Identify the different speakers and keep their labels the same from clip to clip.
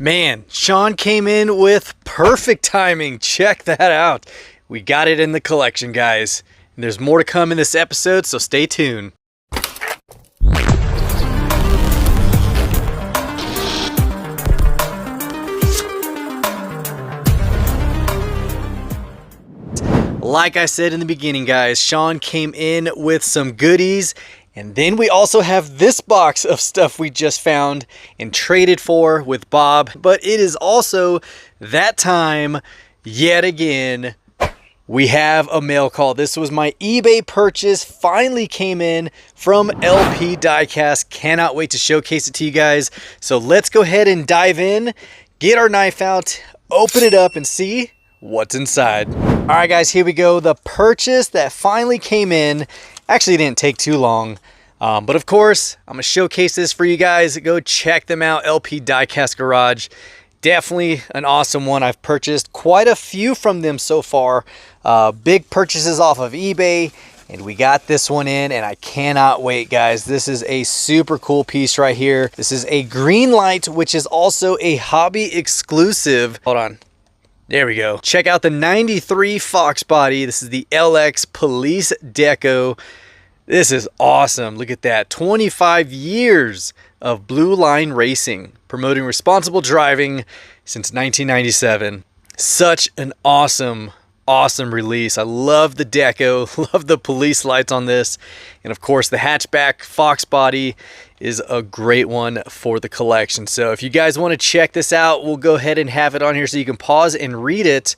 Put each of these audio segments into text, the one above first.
Speaker 1: Man, Sean came in with perfect timing. Check that out. We got it in the collection, guys. And there's more to come in this episode, so stay tuned. Like I said in the beginning, guys, Sean came in with some goodies. And then we also have this box of stuff we just found and traded for with Bob. But it is also that time yet again. We have a mail call. This was my eBay purchase. Finally came in from LP Diecast. Cannot wait to showcase it to you guys. So let's go ahead and dive in, get our knife out, open it up and see what's inside. All right, guys, here we go. The purchase that finally came in. Actually didn't take too long, but of course I'm gonna showcase this for you guys. Go check them out, LP Diecast Garage. Definitely an awesome one. I've purchased quite a few from them so far. Big purchases off of eBay, and we got this one in, and I cannot wait, guys. This is a super cool piece right here. This is a Greenlight, which is also a hobby exclusive. Hold on. There we go. Check out the 93 Fox body. This is the LX Police Deco. This is awesome. Look at that. 25 years of Blue Line Racing, promoting responsible driving since 1997. Such an awesome release. I love the deco, love the police lights on this. And of course the hatchback Fox body is a great one for the collection. So if you guys want to check this out, we'll go ahead and have it on here so you can pause and read it.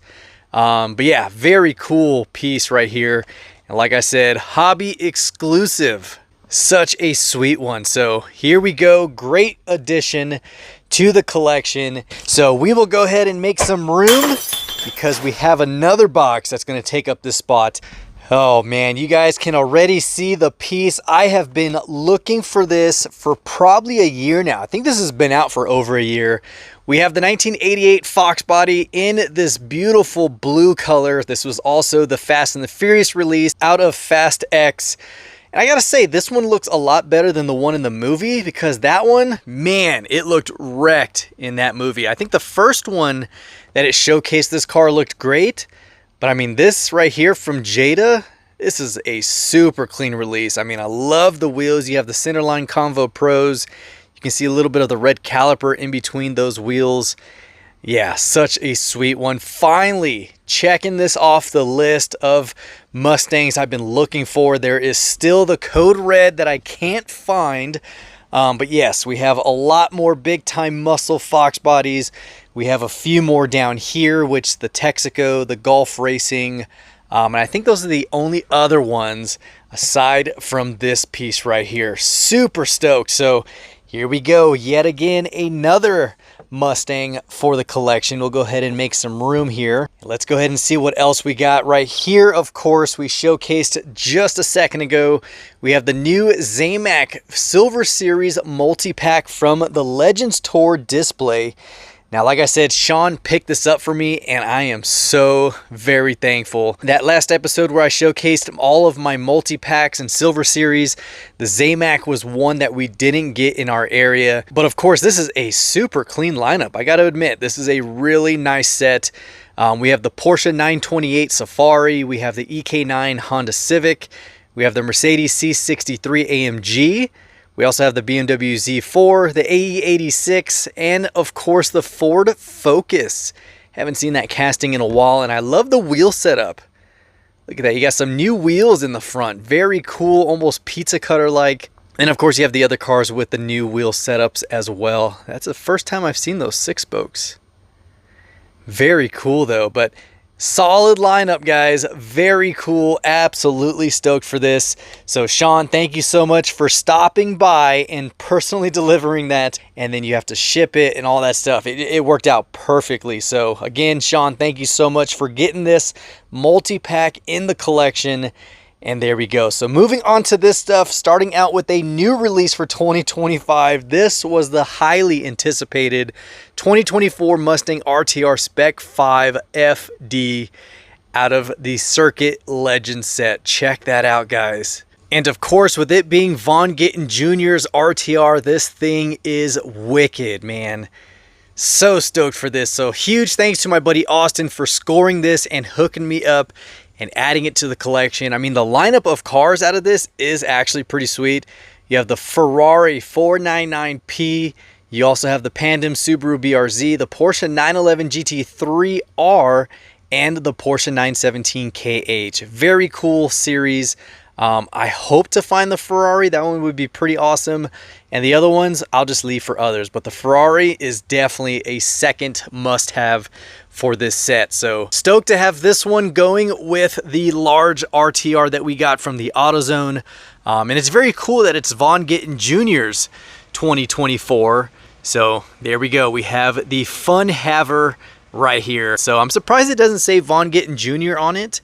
Speaker 1: But yeah, very cool piece right here. And like I said, hobby exclusive. Such a sweet one. So here we go. Great addition to the collection. So we will go ahead and make some room because we have another box that's going to take up this spot. Oh man, you guys can already see the piece. I have been looking for this for probably a year now. I think this has been out for over a year. We have the 1988 Fox body in this beautiful blue color. This was also the Fast and the Furious release out of Fast X. And I gotta say, this one looks a lot better than the one in the movie, because that one, man, it looked wrecked in that movie. I think the first one that it showcased this car looked great, but I mean, this right here from Jada, this is a super clean release. I mean, I love the wheels. You have the Centerline Convo Pros. You can see a little bit of the red caliper in between those wheels. Yeah, such a sweet one. Finally checking this off the list of Mustangs I've been looking for. There is still the Code Red that I can't find. But yes, we have a lot more big time muscle Fox bodies. We have a few more down here, which the Texaco, the Gulf Racing, and I think those are the only other ones aside from this piece right here. Super stoked. So here we go. Yet again, another Mustang for the collection. We'll go ahead and make some room here. Let's go ahead and see what else we got right here. Of course, we showcased just a second ago. We have the new Zamac Silver Series multi-pack from the Legends Tour display. Now, like I said, Sean picked this up for me, and I am so very thankful. That last episode where I showcased all of my multi-packs and Silver Series, the Zamac was one that we didn't get in our area. But of course, this is a super clean lineup. I got to admit, this is a really nice set. We have the Porsche 928 Safari. We have the EK9 Honda Civic. We have the Mercedes C63 AMG. We also have the BMW Z4, the AE86, and of course the Ford Focus. Haven't seen that casting in a while, and I love the wheel setup. Look at that, you got some new wheels in the front. Very cool, almost pizza cutter-like. And of course you have the other cars with the new wheel setups as well. That's the first time I've seen those 6-spokes. Very cool though, but solid lineup, guys. Very cool. Absolutely stoked for this. So Sean, thank you so much for stopping by and personally delivering that. And then you have to ship it and all that stuff. It worked out perfectly. So again, Sean, thank you so much for getting this multi-pack in the collection. And there we go. So moving on to this stuff, starting out with a new release for 2025. This was the highly anticipated 2024 Mustang RTR Spec 5 FD out of the Circuit Legend set. Check that out, guys. And of course, with it being Von Gittin Jr.'s RTR, this thing is wicked, man. So stoked for this. So huge thanks to my buddy Austin for scoring this and hooking me up and adding it to the collection. I mean, the lineup of cars out of this is actually pretty sweet. You have the Ferrari 499P. You also have the Pandem Subaru BRZ, the Porsche 911 GT3R, and the Porsche 917KH. Very cool series. I hope to find the Ferrari. That one would be pretty awesome. And the other ones, I'll just leave for others. But the Ferrari is definitely a second must-have for this set. So stoked to have this one going with the large RTR that we got from the AutoZone. And it's very cool that it's Von Gittin Jr.'s 2024. So there we go. We have the Fun Haver right here. So I'm surprised it doesn't say Von Gittin Jr. on it.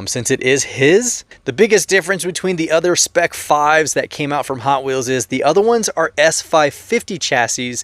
Speaker 1: Since it is his. The biggest difference between the other Spec 5s that came out from Hot Wheels is the other ones are S550 chassis.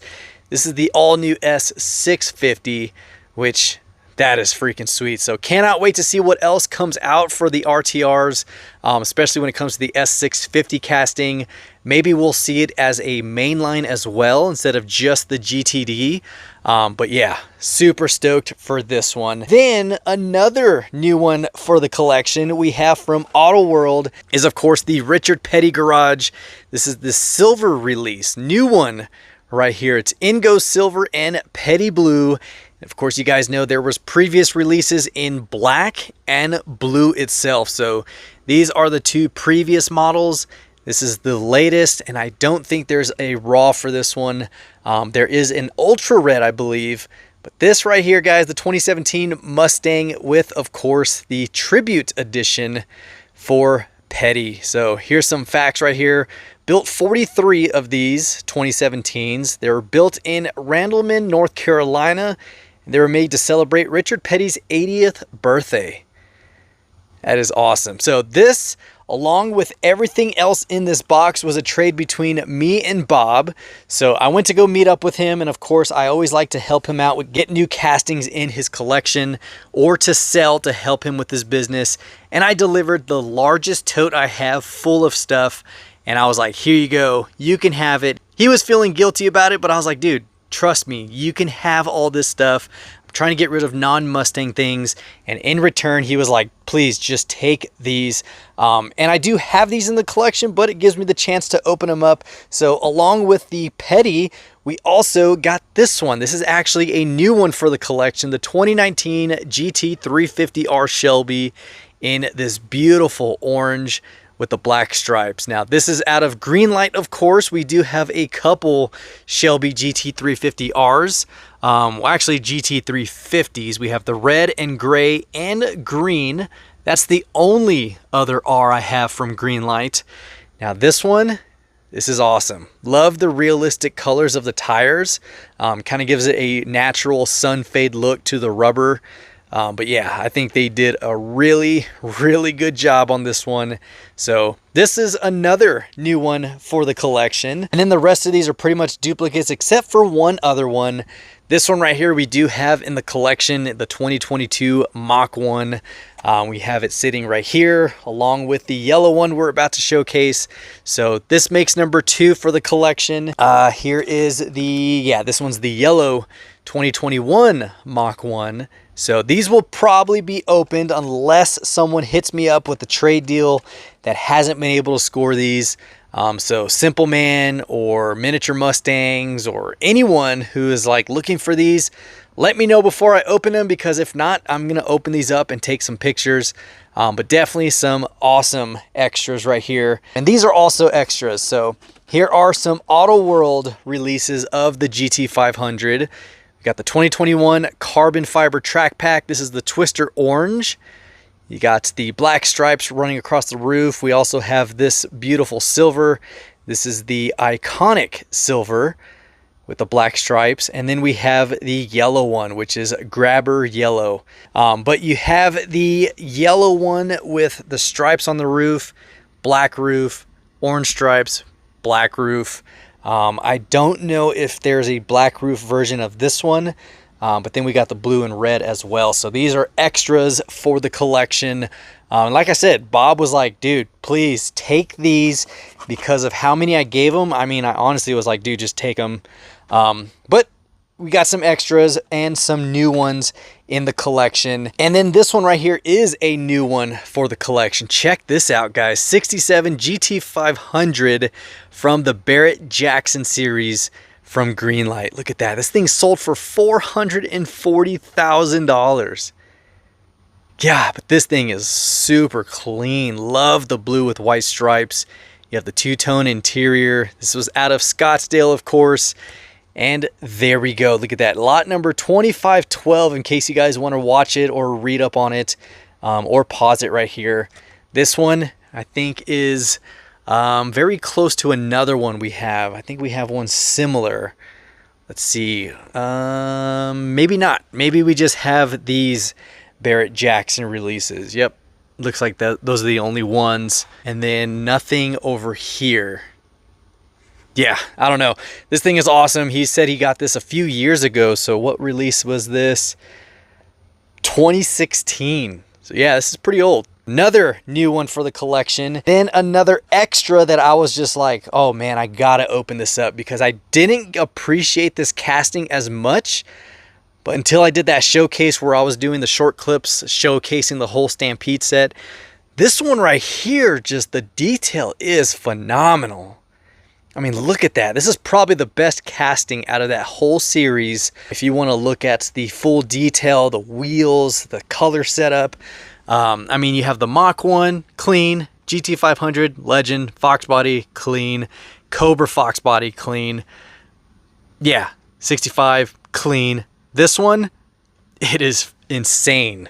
Speaker 1: This is the all-new S650, which that is freaking sweet. So cannot wait to see what else comes out for the RTRs, especially when it comes to the S650 casting. Maybe we'll see it as a mainline as well instead of just the GTD. But yeah, super stoked for this one. Then another new one for the collection we have from AutoWorld is of course the Richard Petty Garage. This is the silver release, new one right here. It's Ingo Silver and Petty Blue. Of course, you guys know there was previous releases in black and blue itself. So these are the two previous models. This is the latest, and I don't think there's a raw for this one. There is an ultra red, I believe. But this right here, guys, the 2017 Mustang with, of course, the tribute edition for Petty. So here's some facts right here. Built 43 of these 2017s. They were built in Randleman, North Carolina. They were made to celebrate Richard Petty's 80th birthday. That is awesome. So this, along with everything else in this box, was a trade between me and Bob. So I went to go meet up with him. And of course, I always like to help him out with get new castings in his collection or to sell to help him with his business. And I delivered the largest tote I have full of stuff. And I was like, here you go. You can have it. He was feeling guilty about it, but I was like, dude, trust me, you can have all this stuff. I'm trying to get rid of non-Mustang things. And in return, he was like, please just take these. And I do have these in the collection, but it gives me the chance to open them up. So along with the Petty, we also got this one. This is actually a new one for the collection, the 2019 GT350R Shelby in this beautiful orange with the black stripes. Now, this is out of Greenlight, of course. We do have a couple Shelby GT350Rs. Well, actually, GT350s. We have the red and gray and green. That's the only other R I have from Greenlight. Now, this one, this is awesome. Love the realistic colors of the tires. Kind of gives it a natural sun fade look to the rubber. But yeah, I think they did a really, really good job on this one. So this is another new one for the collection. And then the rest of these are pretty much duplicates except for one other one. This one right here we do have in the collection, the 2022 Mach 1. We have it sitting right here along with the yellow one we're about to showcase. So this makes number 2 for the collection. Here is this one's the yellow 2021 Mach 1. So these will probably be opened unless someone hits me up with a trade deal that hasn't been able to score these. So Simple Man or Miniature Mustangs or anyone who is like looking for these, let me know before I open them, because if not, I'm going to open these up and take some pictures. But definitely some awesome extras right here. And these are also extras. So here are some AutoWorld releases of the GT500. We got the 2021 carbon fiber track pack. This is the Twister Orange. You got the black stripes running across the roof. We also have this beautiful silver. This is the iconic silver with the black stripes. And then we have the yellow one, which is grabber yellow. But you have the yellow one with the stripes on the roof, black roof, orange stripes, black roof. I don't know if there's a black roof version of this one, but then we got the blue and red as well. So these are extras for the collection. Like I said, Bob was like, dude, please take these because of how many I gave him. I mean, I honestly was like, dude, just take them. But we got some extras and some new ones in the collection. And then this one right here is a new one for the collection. Check this out, guys. 67 GT500 from the Barrett-Jackson series from Greenlight. Look at that. This thing sold for $440,000. Yeah, but this thing is super clean. Love the blue with white stripes. You have the two-tone interior. This was out of Scottsdale, of course. And there we go. Look at that. Lot number 2512, in case you guys want to watch it or read up on it, or pause it right here. This one, I think, is very close to another one we have. I think we have one similar. Let's see. Maybe not. Maybe we just have these Barrett-Jackson releases. Yep. Looks like those are the only ones. And then nothing over here. Yeah, I don't know. This thing is awesome. He said he got this a few years ago. So what release was this? 2016. So yeah, this is pretty old. Another new one for the collection. Then another extra that I was just like, oh man, I gotta open this up because I didn't appreciate this casting as much. But until I did that showcase where I was doing the short clips showcasing the whole Stampede set, this one right here, just the detail is phenomenal. I mean, look at that. This is probably the best casting out of that whole series. If you want to look at the full detail, the wheels, the color setup. I mean, you have the Mach 1, clean. GT500, Legend, Fox body, clean. Cobra Fox body, clean. Yeah, 65, clean. This one, it is insane.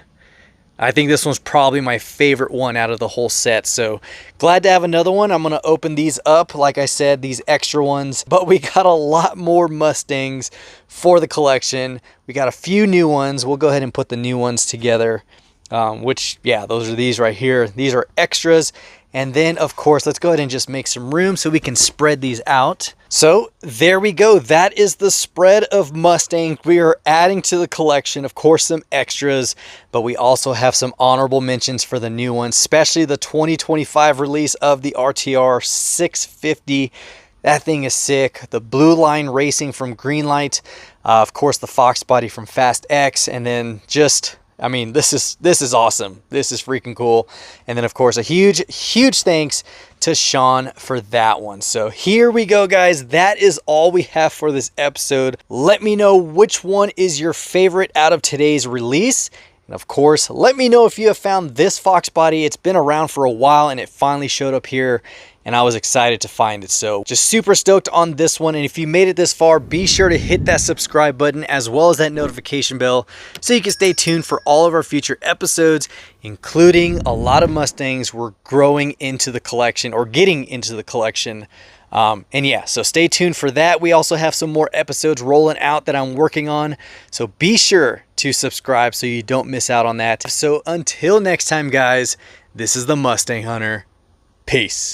Speaker 1: I think this one's probably my favorite one out of the whole set. So glad to have another one. I'm going to open these up. Like I said, these extra ones. But we got a lot more Mustangs for the collection. We got a few new ones. We'll go ahead and put the new ones together. Which, yeah, those are these right here. These are extras. And then, of course, let's go ahead and just make some room so we can spread these out. So there we go. That is the spread of Mustang. We are adding to the collection, of course, some extras, but we also have some honorable mentions for the new ones, especially the 2025 release of the RTR 650. That thing is sick. The Blue Line Racing from Greenlight. Of course, the Fox body from Fast X. And then just... I mean, this is awesome. This is freaking cool. And then, of course, a huge thanks to Sean for that one. So here we go, guys. That is all we have for this episode. Let me know which one is your favorite out of today's release. And, of course, let me know if you have found this Fox body. It's been around for a while, and it finally showed up here. And I was excited to find it. So just super stoked on this one. And if you made it this far, be sure to hit that subscribe button as well as that notification bell so you can stay tuned for all of our future episodes, including a lot of Mustangs we're growing into the collection or getting into the collection. And yeah, so stay tuned for that. We also have some more episodes rolling out that I'm working on. So be sure to subscribe so you don't miss out on that. So until next time, guys, this is the Mustang Hunter. Peace.